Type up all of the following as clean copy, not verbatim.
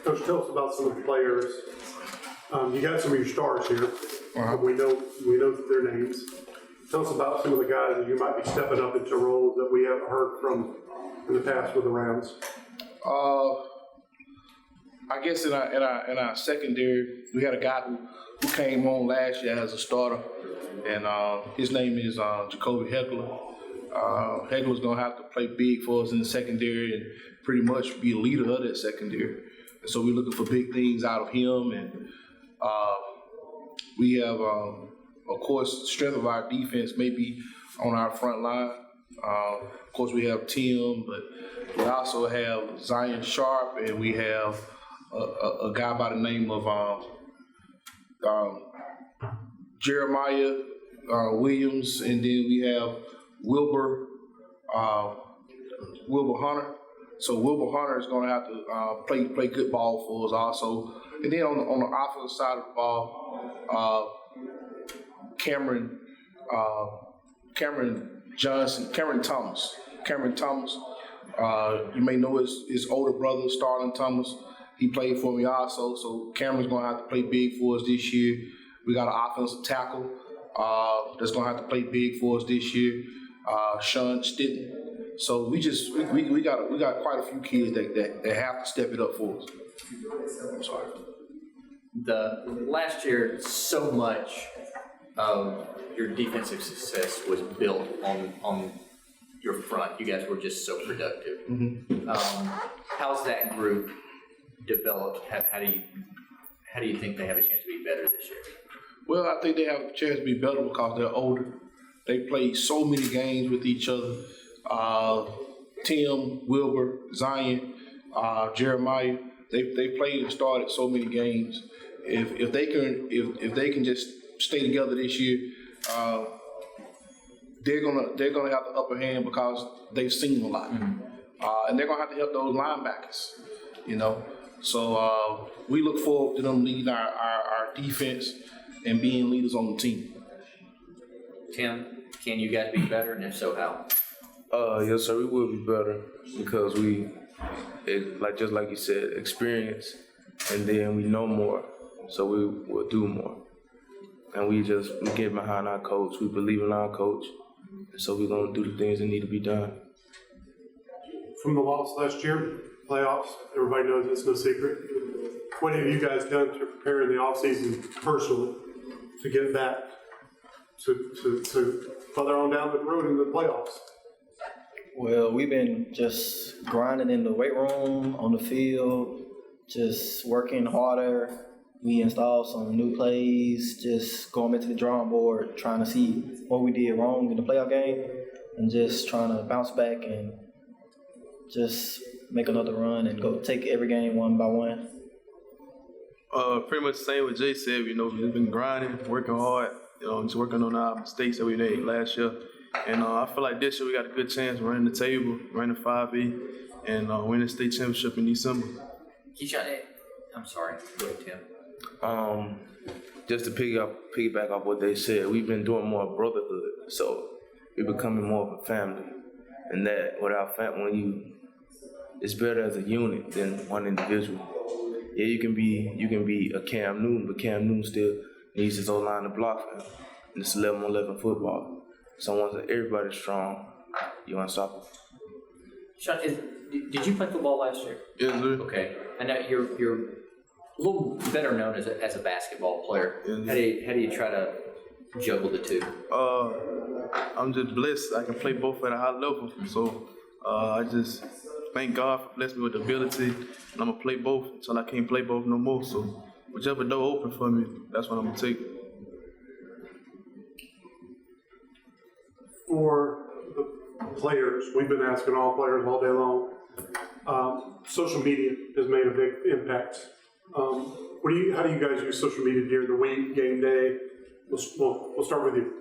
Coach, tell us about some of the players. You got some of your stars here. We know their names. Tell us about some of the guys that you might be stepping up into roles that we haven't heard from in the past with the Rams. I guess in our secondary, we had a guy who came on last year as a starter, and his name is Jacoby Heckler. Heckler's gonna have to play big for us in the secondary and pretty much be a leader of that secondary. And so we're looking for big things out of him, and we have, of course, the strength of our defense may be on our front line. Of course, we have Tim, but we also have Zion Sharp, and we have a guy by the name of Jeremiah Williams, and then we have Wilbur Hunter. So Wilbur Hunter is going to have to play good ball for us also. And then on the offensive side of the ball, Cameron Thomas. You may know his older brother, Starlin Thomas. He played for me also. So Cameron's going to have to play big for us this year. We got an offensive tackle that's going to have to play big for us this year, Sean Stitten. So we got quite a few kids that have to step it up for us. I'm sorry. The last year, so much of your defensive success was built on your front. You guys were just so productive. Mm-hmm. How's that group developed? How do you think they have a chance to be better this year? Well, I think they have a chance to be better because they're older. They played so many games with each other. Tim, Wilbur, Zion, Jeremiah, they played and started so many games. If they can just stay together this year, they're gonna have the upper hand because they've seen a lot, and they're gonna have to help those linebackers. So we look forward to them leading our defense and being leaders on the team. Tim, can you guys be better, and if so, how? Yes, sir. We will be better because just like you said, experience, and then we know more, so we will do more. And we get behind our coach. We believe in our coach, so we're gonna do the things that need to be done. From the loss last year, playoffs, everybody knows it's no secret. What have you guys done to prepare in the offseason personally to get back to further on down the road in the playoffs? Well, we've been just grinding in the weight room, on the field, just working harder. We installed some new plays, just going back to the drawing board, trying to see what we did wrong in the playoff game, and just trying to bounce back and just make another run and go take every game one by one. Pretty much the same what Jay said. We've been grinding, working hard, just working on our mistakes that we made last year. And I feel like this year we got a good chance of running the table, running 5A, and winning the state championship in December. I'm sorry. Go ahead, Tim. Just to piggyback off what they said, we've been doing more brotherhood, so we're becoming more of a family. And that without family, it's better as a unit than one individual. Yeah, you can be a Cam Newton, but Cam Newton still needs his old line to block for him. And it's 11-on-11 football. So once everybody's strong, you're unstoppable. Sean, did you play football last year? Yes, sir. Okay. I know you're a little better known as a basketball player. Yes. How do you try to juggle the two? I'm just blessed. I can play both at a high level. So I just thank God for blessing me with the ability, and I'm gonna play both until I can't play both no more. So whichever door open for me, that's what I'm gonna take. For the players, we've been asking all players all day long. Social media has made a big impact. How do you guys use social media during the week, game day? We'll start with you.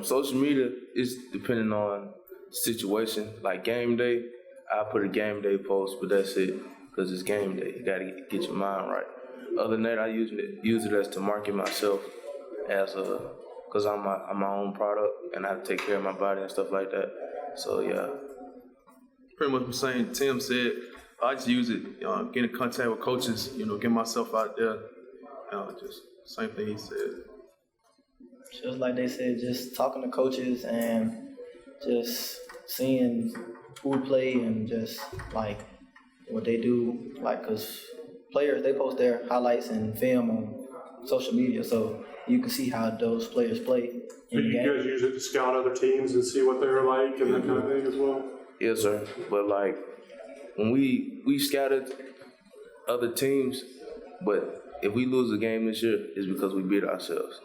Social media is depending on the situation. Like game day, I put a game day post, but that's it, because it's game day. You gotta get your mind right. Other than that, I use it as to market myself because I'm my own product and I have to take care of my body and stuff like that. So yeah. Pretty much the same Tim said. I just use it, get in contact with coaches, get myself out there. Just same thing he said. Just like they said, just talking to coaches and just seeing who we play and just like what they do. Like, cause players, they post their highlights and film on social media, so you can see how those players play So in the you game. guys use it to scout other teams and see what they're like and that kind of thing as well? Yes, sir. But like when we scouted other teams, but if we lose a game this year, it's because we beat ourselves.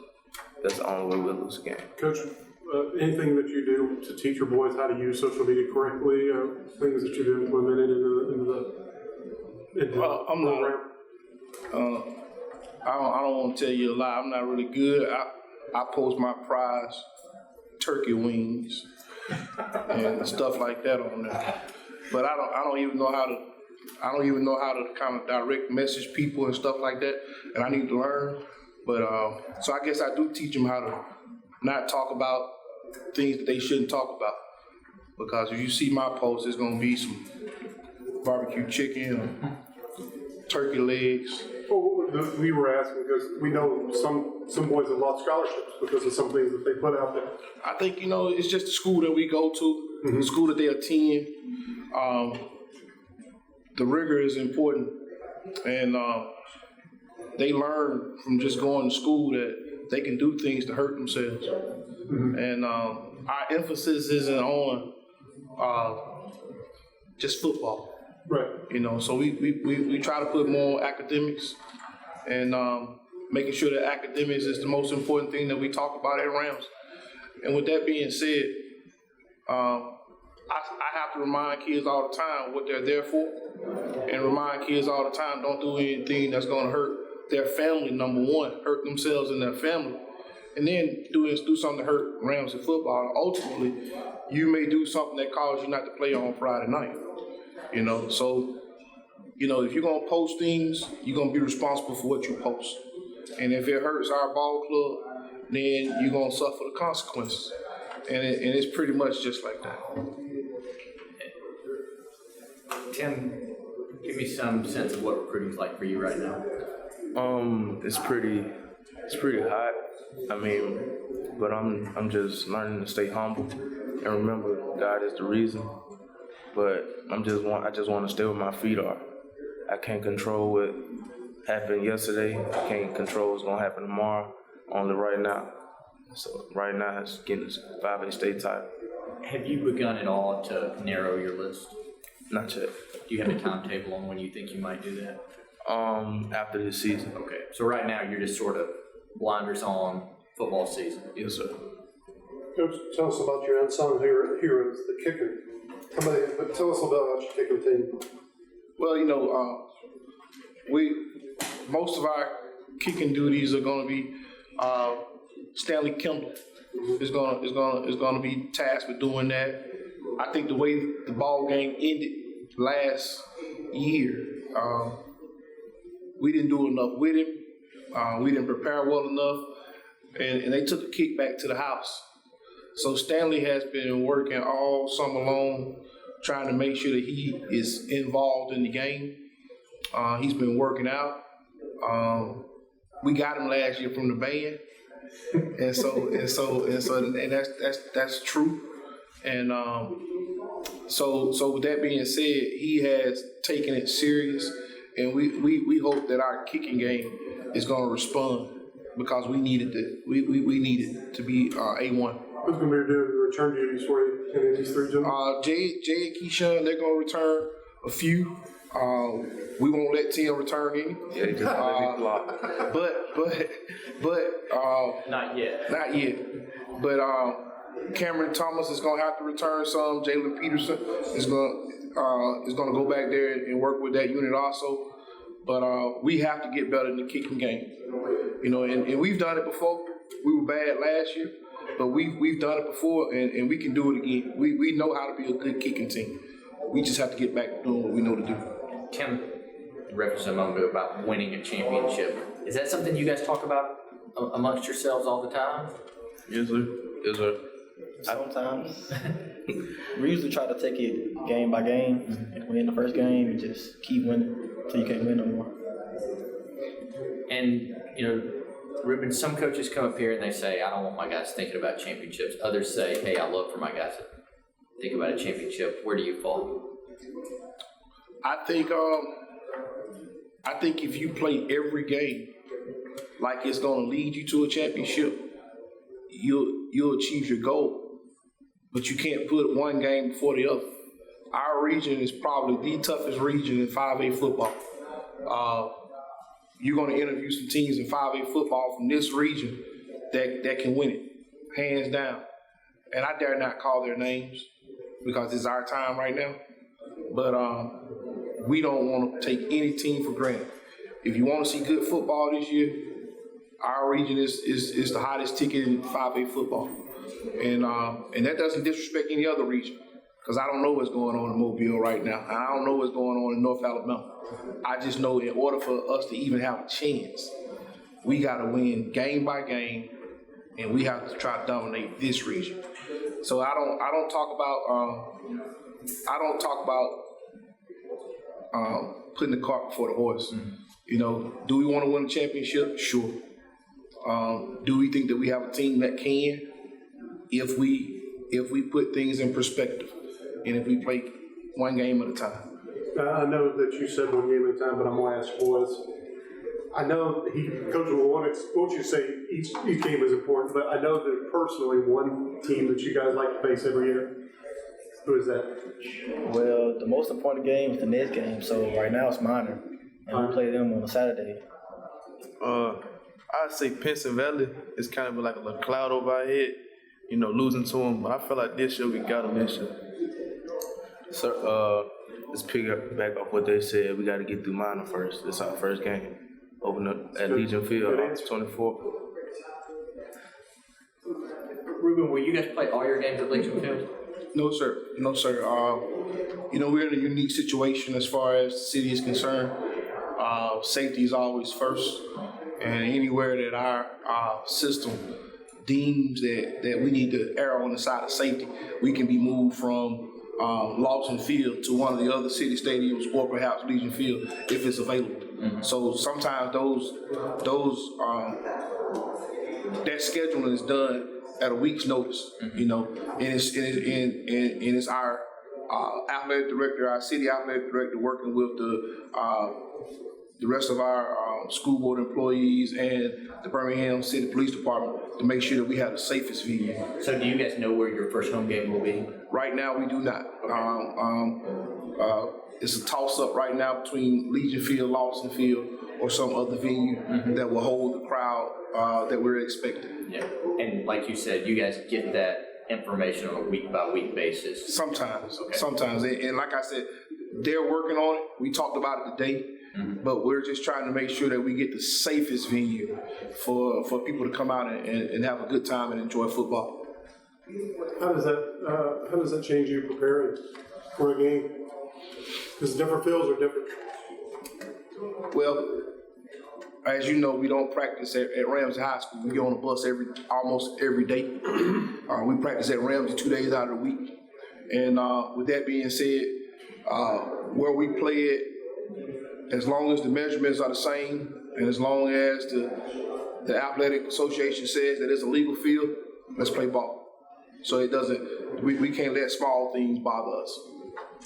That's the only way we'll lose a game. Coach, anything that you do to teach your boys how to use social media correctly, things that you've implemented into the I'm not. program? I don't want to tell you a lie. I'm not really good. I post my prize turkey wings and stuff like that on there. But I don't even know how to kind of direct message people and stuff like that. And I need to learn. But so I guess I do teach them how to not talk about things that they shouldn't talk about. Because if you see my post, there's gonna be some barbecue chicken or turkey legs. Well, we were asking because we know some boys have lost scholarships because of some things that they put out there. I think, it's just the school that we go to, the school that they attend. The rigor is important. And they learn from just going to school that they can do things to hurt themselves. And our emphasis isn't on just football. Right. So we try to put more on academics and making sure that academics is the most important thing that we talk about at Rams. And with that being said, I have to remind kids all the time what they're there for, and remind kids all the time don't do anything that's going to hurt their family, number one, hurt themselves and their family, and then do something to hurt Ramsay football. Ultimately, you may do something that causes you not to play on Friday night. So, if you're going to post things, you're going to be responsible for what you post. And if it hurts our ball club, then you're going to suffer the consequences. And it's pretty much just like that. Tim, give me some sense of what recruiting's like for you right now. It's pretty hot. I mean, but I'm just learning to stay humble and remember God is the reason. But I just want to stay where my feet are. I can't control what happened yesterday. I can't control what's gonna happen tomorrow. Only right now. So right now it's getting this 5A state title. Have you begun at all to narrow your list? Not yet. Do you have a timetable on when you think you might do that? After this season. Okay, so right now you're just sort of blinders on football season. Yes, sir. Coach, tell us about your unsung heroes, the kicker. Tell us about your kicking team. Well, most of our kicking duties are going to be Stanley Kendall is going to be tasked with doing that. I think the way the ball game ended last year, we didn't do enough with him. We didn't prepare well enough, and they took a kick back to the house. So Stanley has been working all summer long, trying to make sure that he is involved in the game. He's been working out. We got him last year from the band, and that's true. And so with that being said, he has taken it serious, and we hope that our kicking game is going to respond because we needed it to be A1. Who's going to be doing the return duties for you in these three gentlemen? Jay and Keyshawn, they're going to return a few. We won't let Tim return any. Yeah, he just let me block. But Not yet. not yet. But Cameron Thomas is going to have to return some. Jalen Peterson is going to go back there and work with that unit also. But we have to get better in the kicking game. And we've done it before. We were bad last year, but we've done it before, and we can do it again. We know how to be a good kicking team. We just have to get back to doing what we know to do. Tim referenced a moment ago about winning a championship. Is that something you guys talk about amongst yourselves all the time? Yes, sir. Yes, sir. Sometimes. we usually try to take it game by game. If we win the first game, you just keep winning until you can't win no more. And, you know, Ruben, some coaches come up here and they say, I don't want my guys thinking about championships. Others say, hey, I love for my guys to think about a championship. Where do you fall? I think if you play every game like it's going to lead you to a championship, you'll achieve your goal. But you can't put one game before the other. Our region is probably the toughest region in 5A football. You're going to interview some teams in 5A football from this region that can win it, hands down. And I dare not call their names because it's our time right now. But we don't want to take any team for granted. If you want to see good football this year, our region is the hottest ticket in 5A football. And that doesn't disrespect any other region, because I don't know what's going on in Mobile right now. I don't know what's going on in North Alabama. I just know in order for us to even have a chance, we got to win game by game, and we have to try to dominate this region. So I don't talk about putting the cart before the horse. Mm-hmm. You know, do we want to win a championship? Sure. Do we think that we have a team that can? If we put things in perspective, and if we play one game at a time. I know that you said one game at a time, but I'm going to ask boys. I know Coach will want you to say each game is important, but I know that personally one team that you guys like to face every year. Who is that? Well, the most important game is the next game, so right now it's minor, and we play them on a Saturday. I'd say Pinson Valley is kind of like a little cloud over our head, you know, losing to them. But I feel like this year we got them this year. So, let's pick up back off what they said. We got to get through minor first. It's our first game. Open up at Legion Field, August 24th. Ruben, will you guys play all your games at Legion Field? No, sir. No, sir. You know, we're in a unique situation as far as the city is concerned. Safety is always first. And anywhere that our system deems that we need to err on the side of safety, we can be moved from Lawson Field to one of the other city stadiums, or perhaps Legion Field if it's available. Mm-hmm. So sometimes that scheduling is done at a week's notice, mm-hmm. you know, and it's our athletic director, our city athletic director, working with the rest of our school board employees and the Birmingham City Police Department to make sure that we have the safest venue. So do you guys know where your first home game will be? Right now, we do not. It's a toss-up right now between Legion Field, Lawson Field, or some other venue mm-hmm. that will hold the crowd that we're expecting. Yeah, and like you said, you guys get that information on a week-by-week basis. Sometimes, and like I said, they're working on it. We talked about it today. Mm-hmm. But we're just trying to make sure that we get the safest venue for people to come out and have a good time and enjoy football. How does that change you preparing for a game? Because different fields are different. Well, as you know, we don't practice at Ramsay High School. We get on the bus almost every day. We practice at Ramsay 2 days out of the week. And with that being said, where we play it, as long as the measurements are the same, and as long as the athletic association says that it's a legal field, let's play ball. So it doesn't. We can't let small things bother us.